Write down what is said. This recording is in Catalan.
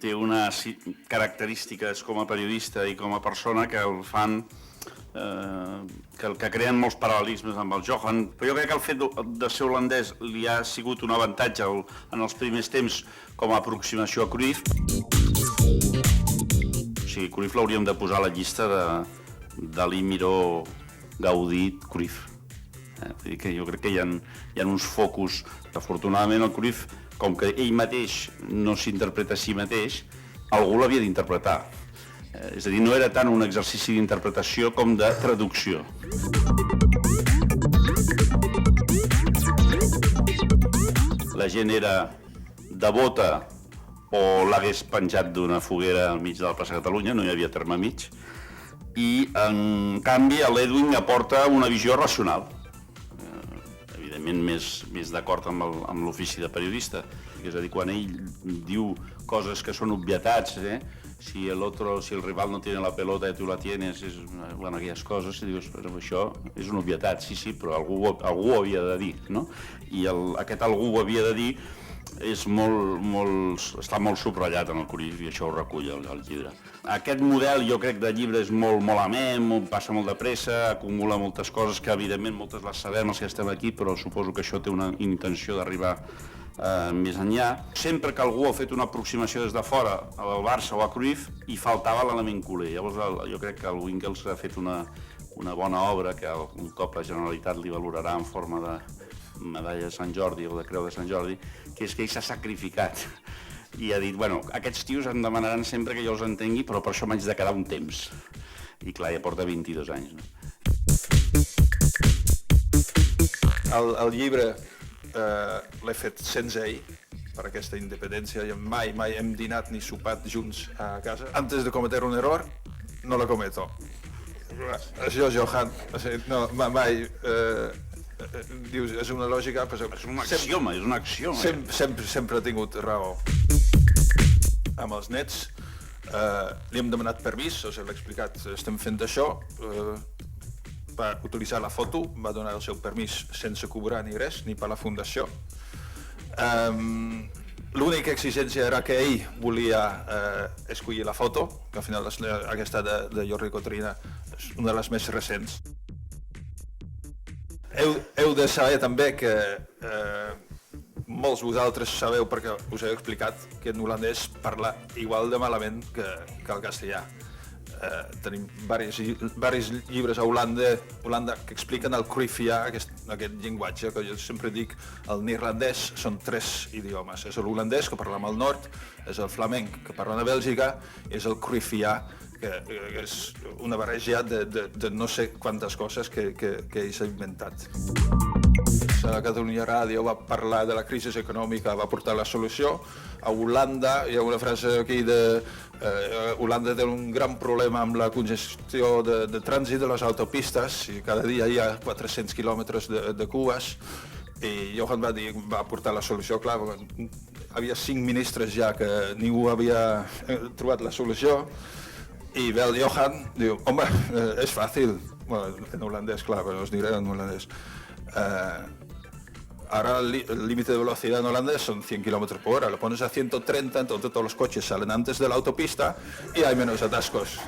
té unes característiques com a periodista i com a persona que el fan que creen molts paral·lelismes amb el Johan, però jo crec que el fet de ser holandès li ha sigut un avantatge en els primers temps com a aproximació a Cruyff. O sigui, Cruyff l'hauríem de posar a la llista de Dalí, Miró, Gaudí, Cruyff. Vull dir que jo crec que hi ha uns focus que afortunadament el Cruyff, com que ell mateix no s'interpreta a si mateix, algú l'havia d'interpretar. És a dir, no era tant un exercici d'interpretació com de traducció. La gent era devota o l'hagués penjat d'una foguera al mig de la plaça Catalunya, no hi havia terme mig, i en canvi l'Edwin aporta una visió racional, evidentment més d'acord amb l'ofici de periodista. És a dir, quan ell diu coses que són obvietats, si el rival no tiene la pelota y tú la tienes, bueno, aquelles coses, i dius, però això és una obvietat, sí, però algú ho havia de dir, no? I aquest algú ho havia de dir està molt subratllat en el Cruyff i això ho recull el llibre. Aquest model jo crec de llibre és molt amè, passa molt de pressa, acumula moltes coses que evidentment moltes les sabem els que estem aquí, però suposo que això té una intenció d'arribar més enllà. Sempre que algú ha fet una aproximació des de fora al Barça o a Cruyff hi faltava l'element culer. Llavors jo crec que el Winkels ha fet una bona obra que un cop la Generalitat li valorarà en forma de medalla de Sant Jordi o de creu de Sant Jordi, que és que ell s'ha sacrificat i ha dit, bueno, aquests tios em demanaran sempre que jo els entengui, però per això m'haig de quedar un temps. I clar, ja porta 22 anys. El llibre l'he fet sense ell, per aquesta independència. Mai hem dinat ni sopat junts a casa. Antes de cometer un error, no lo cometo. Això, Johan, no, mai... Dius, és una lògica... És un axioma, és un axioma. Sempre he tingut raó. Amb els nets li hem demanat permís, l'he explicat, estem fent això, va utilitzar la foto, va donar el seu permís sense cobrar ni res, ni per la fundació. L'única exigència era que ell volia escollir la foto, que al final aquesta de Jordi Cotrina és una de les més recents. Heu de saber també que molts vosaltres sabeu, perquè us he explicat, que en holandès parla igual de malament que el castellà. Tenim diversos llibres a Holanda que expliquen el Cruyffià, aquest llenguatge que jo sempre dic, el neerlandès són 3 idiomes. És l'holandès, que parlem al nord, és el flamenc, que parlen a Bèlgica, i és el Cruyffià, que és una barreja de no sé quantes coses que ell s'ha inventat. La Catalunya Ràdio va parlar de la crisi econòmica, va portar la solució. A Holanda hi ha una frase aquí de Holanda té un gran problema amb la congestió de trànsit de les autopistes i cada dia hi ha 400 quilòmetres de cues i Johan va portar la solució. Clar, havia 5 ministres ja que ningú havia trobat la solució i ve el Johan, diu, home, és fàcil. En holandès, clar, però us diré en holandès. Ahora el límite de velocidad en Holanda son 100 km por hora, lo pones a 130, entonces todos los coches salen antes de la autopista y hay menos atascos.